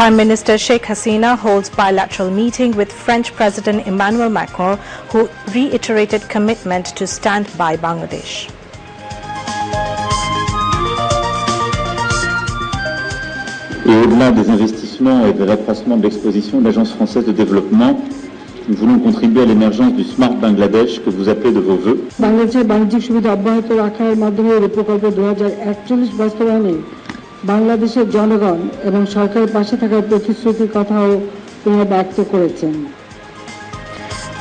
Prime Minister Sheikh Hasina holds bilateral meeting with French President Emmanuel Macron, who reiterated commitment to stand by Bangladesh. Et au-delà des investissements et de l'accroissement de l'exposition de l'Agence française de développement, nous voulons contribuer à l'émergence du Smart Bangladesh que vous appelez de vos vœux. বাংলাদেশের বাণিজ্যিক সুবিধা অব্যাহত রাখার মাধ্যমে এই প্রকল্প 2041 বাস্তবায়নে বাংলাদেশের জনগণ এবং সরকারের পাশে থাকার প্রতিশ্রুতির কথাও তিনি ব্যক্ত করেছেন।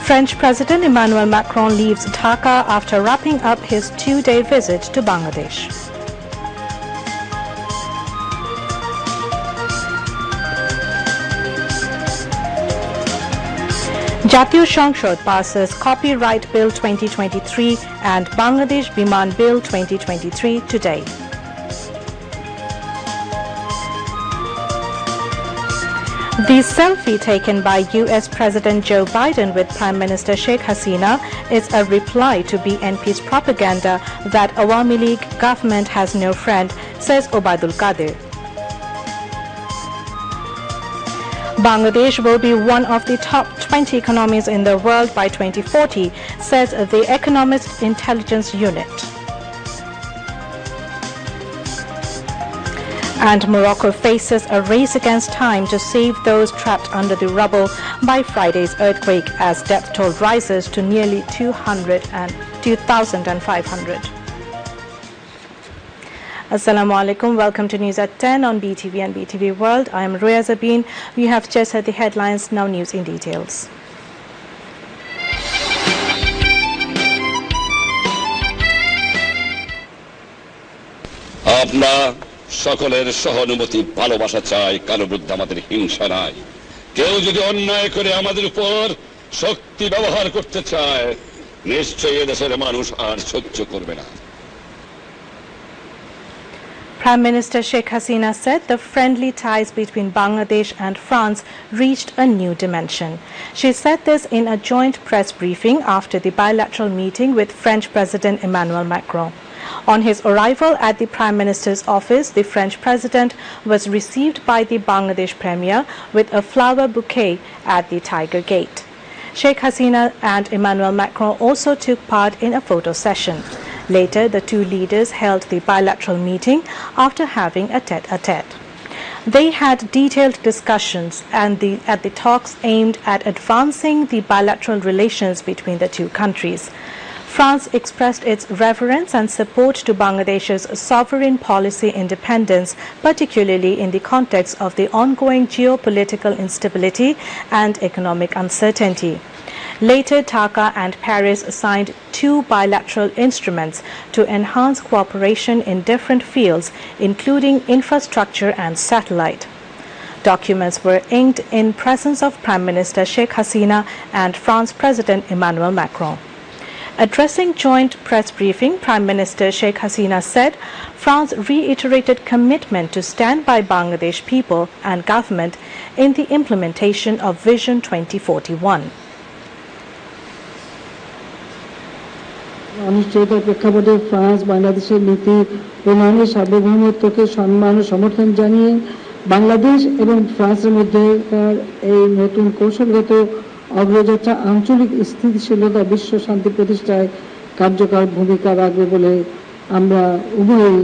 French President Emmanuel Macron leaves Dhaka after wrapping up his two-day visit to Bangladesh. Jatiyo সংসদ passes Copyright Bill 2023 and Bangladesh Biman Bill 2023 today. The selfie taken by US President Joe Biden with Prime Minister Sheikh Hasina is a reply to BNP's propaganda that Awami League government has no friend, says Obaidul Qadir. Bangladesh will be one of the top 20 economies in the world by 2040, says the Economist Intelligence Unit. And Morocco faces a race against time to save those trapped under the rubble by Friday's earthquake, as death toll rises to nearly 2,500. Assalamu alaikum. Welcome to News at 10 on BTV and BTV World. I am Roya Zabin. We have just heard the headlines, now news in details. আমরা সকলের সহানুভূতি ভালোবাসা চাই, কারো বিরুদ্ধে আমাদের হিংসা নাই। কেউ যদি অন্যায় করে আমাদের উপর শক্তি ব্যবহার করতে চায়, নিশ্চয়ই এদেশের মানুষ আর সহ্য করবে না। Prime Minister Sheikh Hasina said the friendly ties between Bangladesh and France reached a new dimension. She said this in a joint press briefing after the bilateral meeting with French President Emmanuel Macron. On his arrival at the Prime Minister's office, the French President was received by the Bangladesh Premier with a flower bouquet at the Tiger Gate. Sheikh Hasina and Emmanuel Macron also took part in a photo session. Later, the two leaders held the bilateral meeting after having a tete-a-tete. They had detailed discussions at the talks aimed at advancing the bilateral relations between the two countries. France expressed its reverence and support to Bangladesh's sovereign policy independence, particularly in the context of the ongoing geopolitical instability and economic uncertainty. Later, Dhaka and Paris signed two bilateral instruments to enhance cooperation in different fields, including infrastructure and satellite. Documents were inked in presence of Prime Minister Sheikh Hasina and France President Emmanuel Macron. Addressing joint press briefing, Prime Minister Sheikh Hasina said France reiterated commitment to stand by Bangladesh people and government in the implementation of Vision 2041. অনিশ্চয়তার প্রেক্ষাপটে France বাংলাদেশের নীতি প্রণয়নের সার্বভৌমত্বকে সম্মান ও সমর্থন জানিয়ে বাংলাদেশ এবং ফ্রান্সের মধ্যে এই নতুন কৌশলগত অগ্রযাত্রা আঞ্চলিক স্থিতিশীলতা বিশ্ব শান্তি প্রতিষ্ঠায় কার্যকর ভূমিকা রাখবে বলে আমরা উভয়ই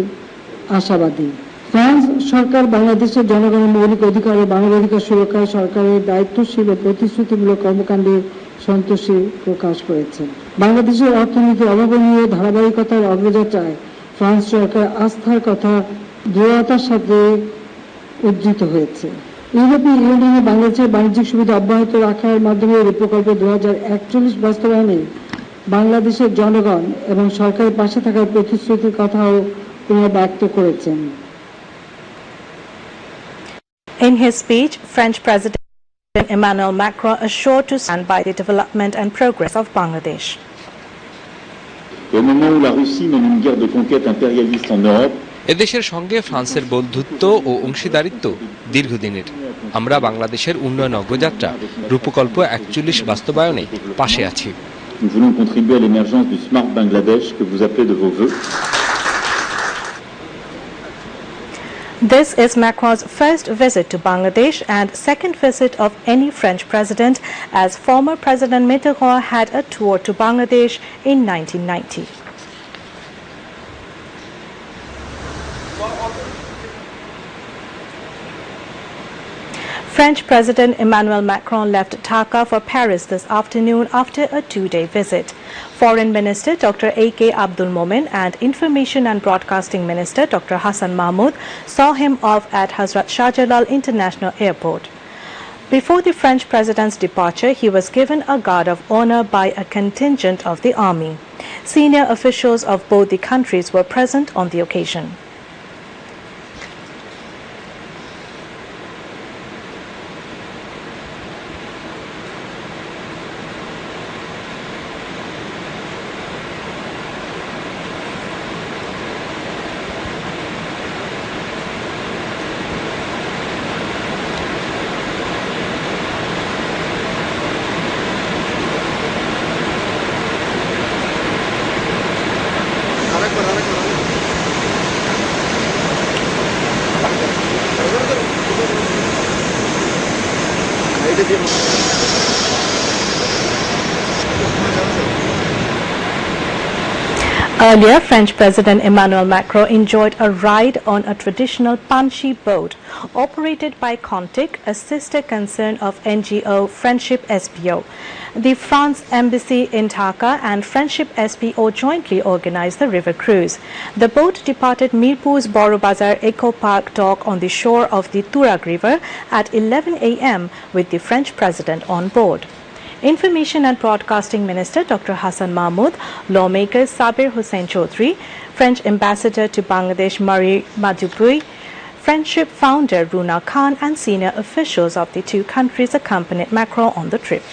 আশাবাদী। ফ্রান্স সরকার বাংলাদেশের জনগণের মৌলিক অধিকার ও মানবাধিকার সুরক্ষায় সরকারের দায়িত্বশীল ও প্রতিশ্রুতিমূলক কর্মকাণ্ডে সন্তোষী প্রকাশ করেছে। বাংলাদেশের অর্থনীতি অভাবনীয় ধারাবাহিকতার অগ্রযাত্রায় ফ্রান্স সরকার আস্থার কথা দৃঢ়তার সাথে উদ্ধৃত হয়েছে। ইউরোপীয় ইউনিয়নে বাংলাদেশের বাণিজ্যিক সুবিধা অব্যাহত রাখার মাধ্যমে এই প্রকল্প 2041 বাস্তবায়নে বাংলাদেশের জনগণ এবং সরকারের পাশে থাকার প্রতিশ্রুতির কথাও তিনি ব্যক্ত করেছেন। In his speech, French President Emmanuel Macron assured to stand by the development and progress of Bangladesh. Au moment où la Russie mène une guerre de conquête impérialiste en Europe, এদেশের সঙ্গে ফ্রান্সের বন্ধুত্ব ও অংশীদারিত্ব দীর্ঘদিনের। আমরা বাংলাদেশের উন্নয়ন অগ্রযাত্রা রূপকল্প 41 বাস্তবায়নে পাশে আছি। Nous voulons contribuer à l'émergence du Smart Bangladesh que vous appelez de vos vœux. This is Macron's first visit to Bangladesh and second visit of any French president, as former President Mitterrand had a tour to Bangladesh in 1990. French President Emmanuel Macron left Dhaka for Paris this afternoon after a two-day visit. Foreign Minister Dr. A.K. Abdul Momen and Information and Broadcasting Minister Dr. Hassan Mahmood saw him off at Hazrat Shah Jalal International Airport. Before the French president's departure, he was given a guard of honor by a contingent of the army. Senior officials of both the countries were present on the occasion. Earlier, French President Emmanuel Macron enjoyed a ride on a traditional Panchi boat operated by Contic, a sister concern of NGO Friendship SPO. The France Embassy in Dhaka and Friendship SPO jointly organized the river cruise. The boat departed Mirpur's Boro Bazar Eco Park dock on the shore of the Turag River at 11 a.m. with the French president on board. Information and Broadcasting Minister Dr. Hassan Mahmood, lawmakers Sabir Hussain Chaudhry, French Ambassador to Bangladesh Marie Madhupui, Friendship founder Runa Khan and senior officials of the two countries accompanied Macron on the trip.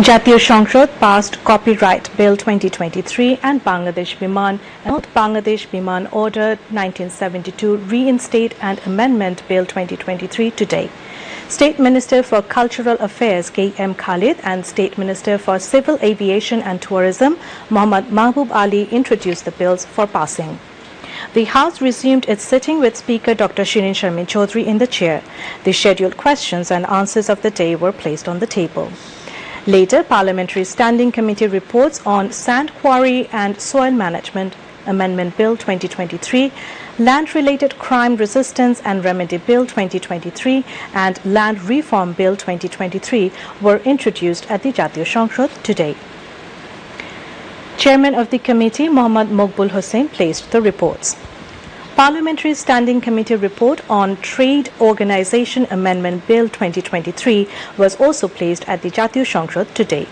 Jatiyo সংসদ passed Copyright Bill 2023 and Bangladesh Biman Order 1972 Reinstate and Amendment Bill 2023 today. State Minister for Cultural Affairs K.M. Khalid and State Minister for Civil Aviation and Tourism Mohammad Mahbub Ali introduced the bills for passing. The House resumed its sitting with Speaker Dr. Shirin Sharmin Chaudhry in the chair. The scheduled questions and answers of the day were placed on the table. Later, Parliamentary Standing Committee reports on Sand Quarry and Soil Management Amendment Bill 2023, Land-Related Crime Resistance and Remedy Bill 2023 and Land Reform Bill 2023 were introduced at the Jatiyo সংসদ today. Chairman of the committee, Mohammad Mokbul Hussain, placed the reports. Parliamentary Standing Committee report on Trade Organization Amendment Bill 2023 was also placed at the Jatiyo সংসদ today.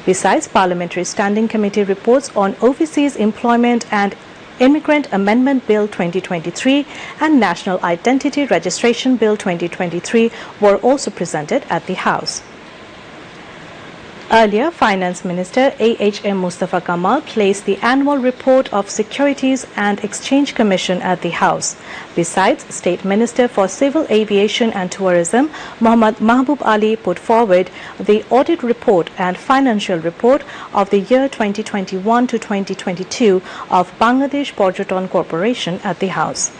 Besides, Parliamentary Standing Committee reports on Overseas Employment and Immigrant Amendment Bill 2023 and National Identity Registration Bill 2023 were also presented at the House. Earlier, Finance Minister A.H.M. Mustafa Kamal placed the annual report of Securities and Exchange Commission at the House. Besides, State Minister for Civil Aviation and Tourism Mohammad Mahbub Ali put forward the audit report and financial report of the year 2021 to 2022 of Bangladesh Porjoton Corporation at the House.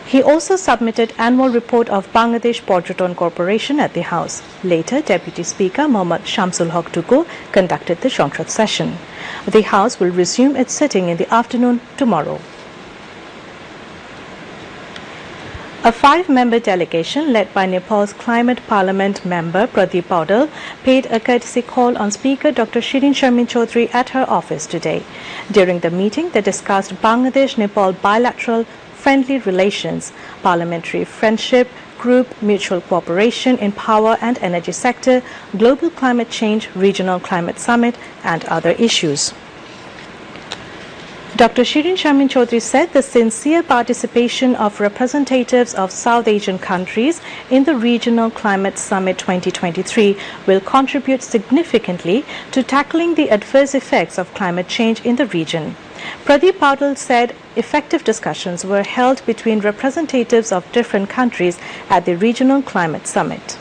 He also submitted annual report of Bangladesh Porjoton Corporation at the House. Later, Deputy Speaker Mohammad Shamsul Haq Tuku conducted the সংসদ session. The House will resume its sitting in the afternoon tomorrow. A 5-member delegation led by Nepal's Climate Parliament member Pradeep Paudel paid a courtesy call on Speaker Dr. Shirin Sharmin Chaudhry at her office today. During the meeting, they discussed Bangladesh-Nepal bilateral friendly relations, parliamentary friendship, group mutual cooperation in power and energy sector, global climate change, regional climate summit, and other issues. Dr. Shirin Shamin Chaudhry said the sincere participation of representatives of South Asian countries in the Regional Climate Summit 2023 will contribute significantly to tackling the adverse effects of climate change in the region. Pradeep Paudel said effective discussions were held between representatives of different countries at the Regional Climate Summit.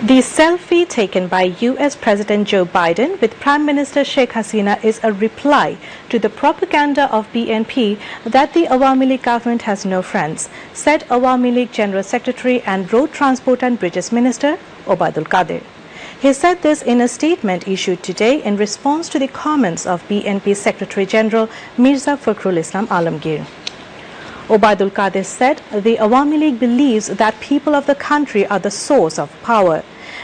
The selfie taken by U.S. President Joe Biden with Prime Minister Sheikh Hasina is a reply to the propaganda of BNP that the Awami League government has no friends, said Awami League General Secretary and Road Transport and Bridges Minister Obaidul Qadir. He said this in a statement issued today in response to the comments of BNP Secretary General Mirza Fakhrul Islam Alamgir. Obaidul Qadir said the Awami League believes that people of the country are the source of power.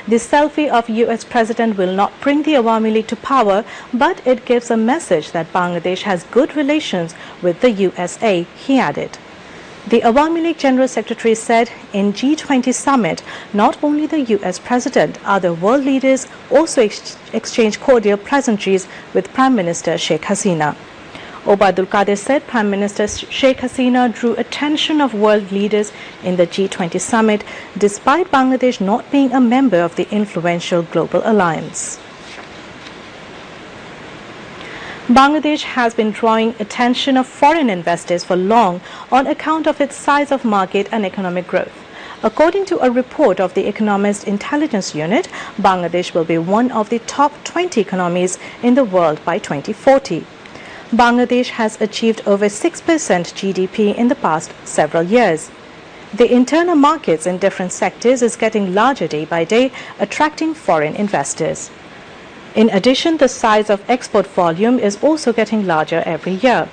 The selfie of U.S. President will not bring the Awami League to power, but it gives a message that Bangladesh has good relations with the USA, he added. The Awami League General Secretary said in G20 summit, not only the U.S. President, other world leaders also exchanged cordial pleasantries with Prime Minister Sheikh Hasina. Obaidul Qadir said Prime Minister Sheikh Hasina drew attention of world leaders in the G20 summit, despite Bangladesh not being a member of the influential Global Alliance. Bangladesh has been drawing attention of foreign investors for long on account of its size of market and economic growth. According to a report of the Economist Intelligence Unit, Bangladesh will be one of the top 20 economies in the world by 2040. Bangladesh has achieved over 6% GDP in the past several years. The internal markets in different sectors is getting larger day by day, attracting foreign investors. In addition, the size of export volume is also getting larger every year.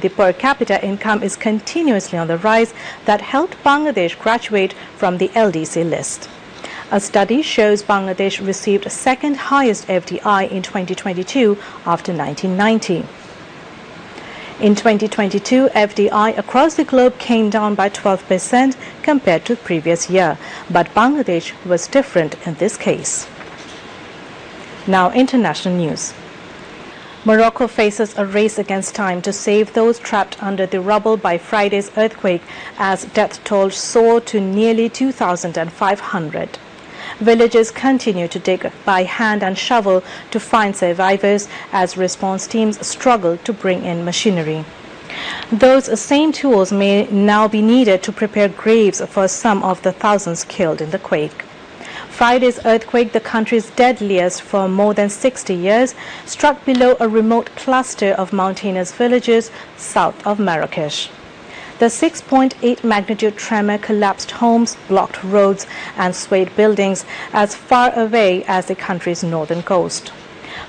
The per capita income is continuously on the rise that helped Bangladesh graduate from the LDC list. A study shows Bangladesh received second highest FDI in 2022 after 1990. In 2022, FDI across the globe came down by 12% compared to the previous year, but Bangladesh was different in this case. Now, international news. Morocco faces a race against time to save those trapped under the rubble by Friday's earthquake as death toll soared to nearly 2,500. Villagers continue to dig by hand and shovel to find survivors as response teams struggle to bring in machinery. Those same tools may now be needed to prepare graves for some of the thousands killed in the quake. Friday's earthquake, the country's deadliest for more than 60 years, struck below a remote cluster of mountainous villages south of Marrakesh. The 6.8 magnitude tremor collapsed homes, blocked roads, and swayed buildings as far away as the country's northern coast.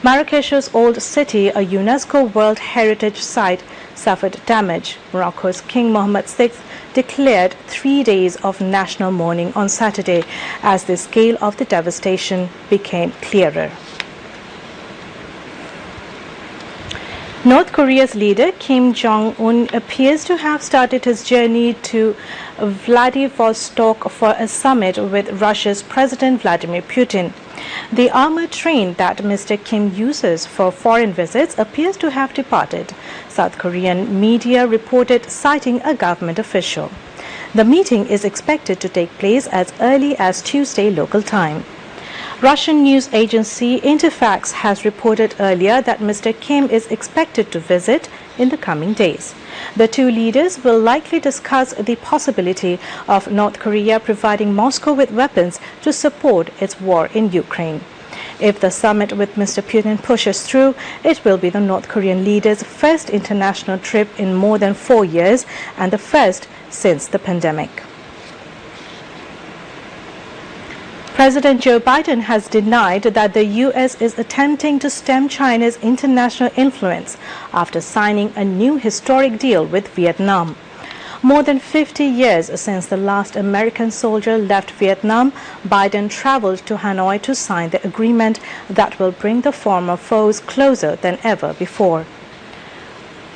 Marrakesh's old city, a UNESCO World Heritage Site, suffered damage. Morocco's King Mohammed VI declared 3 days of national mourning on Saturday as the scale of the devastation became clearer. North Korea's leader Kim Jong-un appears to have started his journey to Vladivostok for a summit with Russia's President Vladimir Putin. The armored train that Mr. Kim uses for foreign visits appears to have departed, South Korean media reported, citing a government official. The meeting is expected to take place as early as Tuesday local time. Russian news agency Interfax has reported earlier that Mr. Kim is expected to visit in the coming days. The two leaders will likely discuss the possibility of North Korea providing Moscow with weapons to support its war in Ukraine. If the summit with Mr. Putin pushes through, it will be the North Korean leader's first international trip in more than 4 years and the first since the pandemic. President Joe Biden has denied that the U.S. is attempting to stem China's international influence after signing a new historic deal with Vietnam. More than 50 years since the last American soldier left Vietnam, Biden traveled to Hanoi to sign the agreement that will bring the former foes closer than ever before.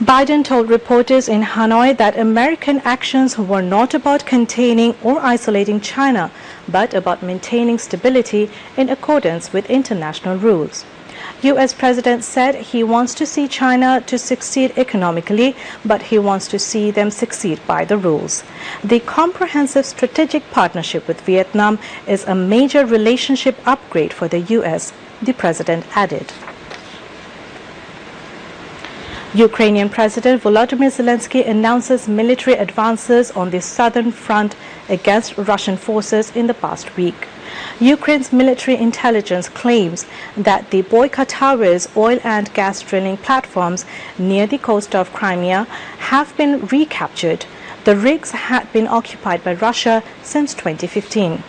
Biden told reporters in Hanoi that American actions were not about containing or isolating China, but about maintaining stability in accordance with international rules. U.S. President said he wants to see China to succeed economically, but he wants to see them succeed by the rules. The comprehensive strategic partnership with Vietnam is a major relationship upgrade for the U.S., the president added. Ukrainian President Volodymyr Zelensky announces military advances on the southern front against Russian forces in the past week. Ukraine's military intelligence claims that the Boyka Towers oil and gas drilling platforms near the coast of Crimea have been recaptured. The rigs had been occupied by Russia since 2015.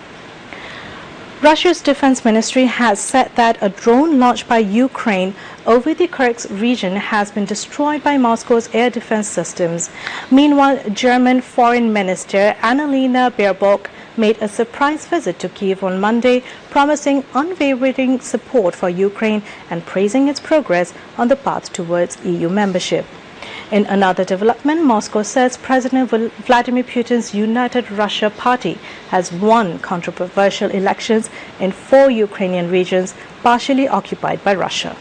Russia's defense ministry has said that a drone launched by Ukraine over the Kursk region has been destroyed by Moscow's air defense systems. Meanwhile, German Foreign Minister Annalena Baerbock made a surprise visit to Kyiv on Monday, promising unwavering support for Ukraine and praising its progress on the path towards EU membership. In another development, Moscow says President Vladimir Putin's United Russia Party has won controversial elections in 4 Ukrainian regions partially occupied by Russia.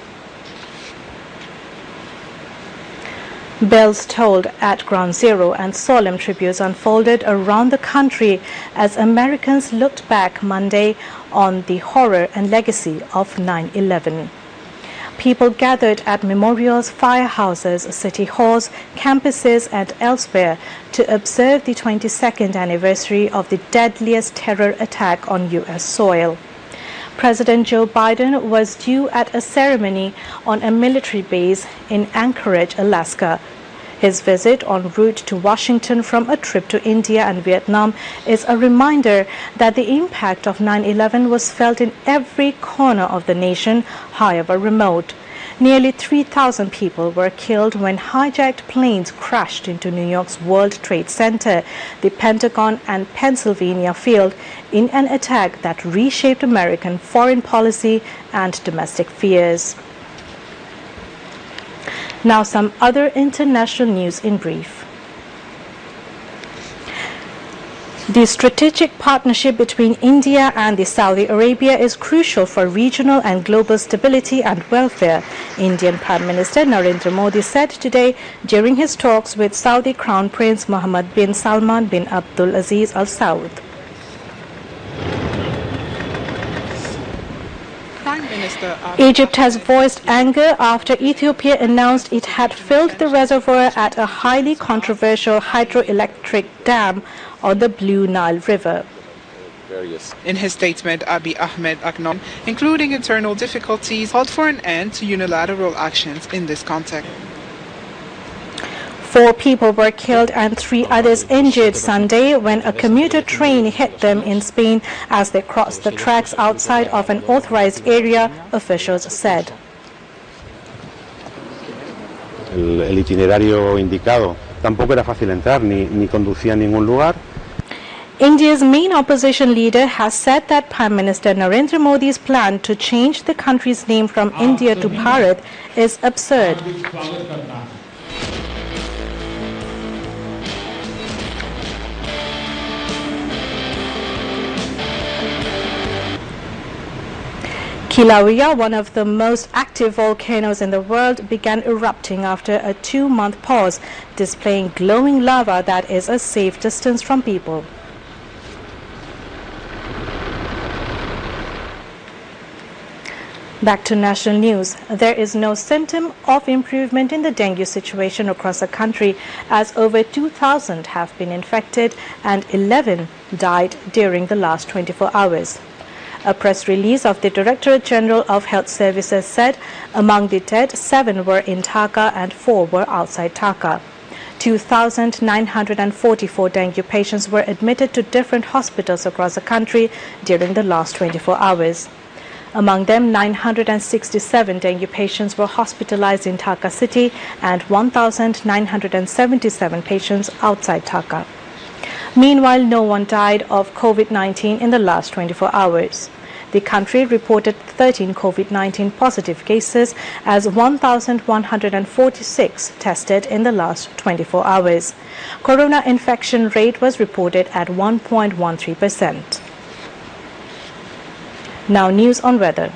Bells tolled at Ground Zero and solemn tributes unfolded around the country as Americans looked back Monday on the horror and legacy of 9/11. People gathered at memorials, firehouses, city halls, campuses and elsewhere to observe the 22nd anniversary of the deadliest terror attack on U.S. soil. President Joe Biden was due at a ceremony on a military base in Anchorage, Alaska. His visit en route to Washington from a trip to India and Vietnam is a reminder that the impact of 9/11 was felt in every corner of the nation, however remote. Nearly 3,000 people were killed when hijacked planes crashed into New York's World Trade Center, the Pentagon, and Pennsylvania Field in an attack that reshaped American foreign policy and domestic fears. Now some other international news in brief. The strategic partnership between India and Saudi Arabia is crucial for regional and global stability and welfare, Indian Prime Minister Narendra Modi said today during his talks with Saudi Crown Prince Mohammed bin Salman bin Abdul Aziz Al Saud. Egypt has voiced anger after Ethiopia announced it had filled the reservoir at a highly controversial hydroelectric dam on the Blue Nile River. In his statement, Abiy Ahmed acknowledged, including internal difficulties, called for an end to unilateral actions in this context. 4 people were killed and 3 others injured Sunday when a commuter train hit them in Spain as they crossed the tracks outside of an authorized area, officials said. El itinerario indicado tampoco era fácil entrar ni conducía a ningún lugar. India's main opposition leader has said that Prime Minister Narendra Modi's plan to change the country's name from India to Bharat is absurd. Kilauea, one of the most active volcanoes in the world, began erupting after a 2-month pause, displaying glowing lava that is a safe distance from people. Back to national news. There is no symptom of improvement in the dengue situation across the country, as over 2,000 have been infected and 11 died during the last 24 hours. A press release of the Directorate General of Health Services said among the dead, 7 were in Dhaka and 4 were outside Dhaka. 2,944 dengue patients were admitted to different hospitals across the country during the last 24 hours. Among them, 967 dengue patients were hospitalized in Dhaka city and 1,977 patients outside Dhaka. Meanwhile, no one died of COVID-19 in the last 24 hours. The country reported 13 COVID-19 positive cases as 1,146 tested in the last 24 hours. Corona infection rate was reported at 1.13%. Now news on weather.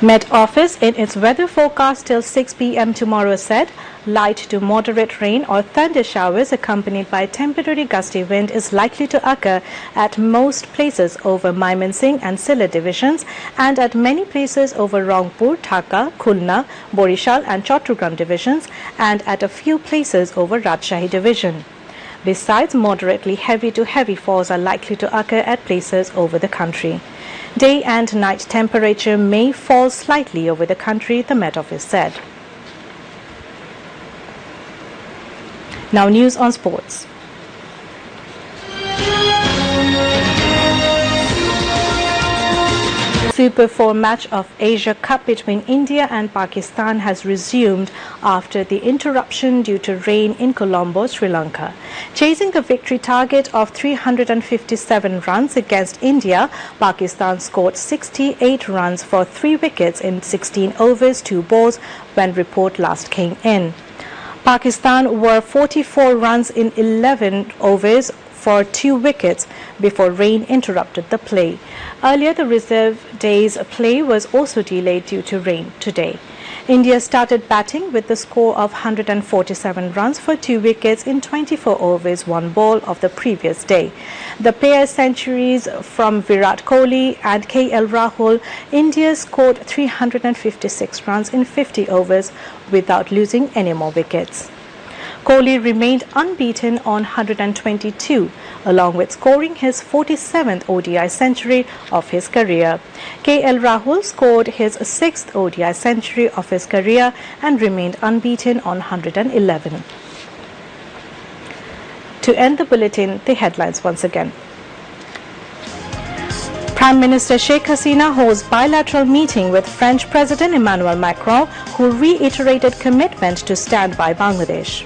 Met Office in its weather forecast till 6 p.m. tomorrow said light to moderate rain or thunder showers accompanied by temporary gusty wind is likely to occur at most places over Mymensingh and Silla divisions and at many places over Rangpur, Dhaka, Khulna, Borishal and Chattogram divisions and at a few places over Rajshahi division. Besides, moderately heavy to heavy falls are likely to occur at places over the country. Day and night temperature may fall slightly over the country, the Met Office said. Now news on sports. Super 4 match of Asia Cup between India and Pakistan has resumed after the interruption due to rain in Colombo, Sri Lanka. Chasing the victory target of 357 runs against India, Pakistan scored 68 runs for 3 wickets in 16 overs, 2 balls when report last came in. Pakistan were 44 runs in 11 overs for 2 wickets before rain interrupted the play. Earlier, the reserve day's play was also delayed due to rain today. India started batting with the score of 147 runs for 2 wickets in 24 overs, 1 ball of the previous day. The pair centuries from Virat Kohli and KL Rahul, India scored 356 runs in 50 overs without losing any more wickets. Kohli remained unbeaten on 122, along with scoring his 47th ODI century of his career. KL Rahul scored his 6th ODI century of his career and remained unbeaten on 111. To end the bulletin, the headlines once again. Prime Minister Sheikh Hasina holds bilateral meeting with French President Emmanuel Macron, who reiterated commitment to stand by Bangladesh.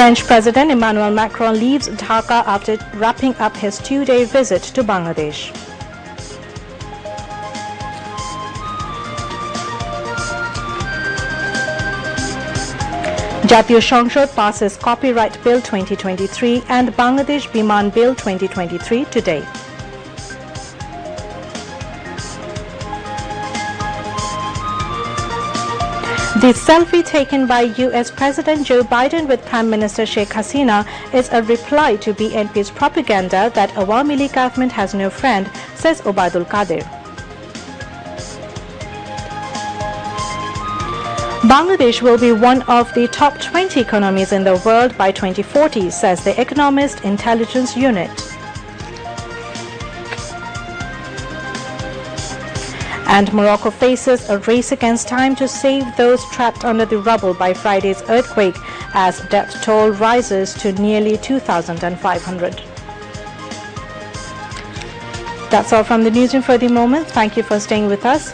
French President Emmanuel Macron leaves Dhaka after wrapping up his 2-day visit to Bangladesh. Jatiyo সংসদ passes Copyright Bill 2023 and Bangladesh Biman Bill 2023 today. The selfie taken by US President Joe Biden with Prime Minister Sheikh Hasina is a reply to BNP's propaganda that Awami League government has no friend, says Obaidul Qadir. Bangladesh will be one of the top 20 economies in the world by 2040, says the Economist Intelligence Unit. And Morocco faces a race against time to save those trapped under the rubble by Friday's earthquake as death toll rises to nearly 2,500. That's all from the newsroom for the moment. Thank you for staying with us.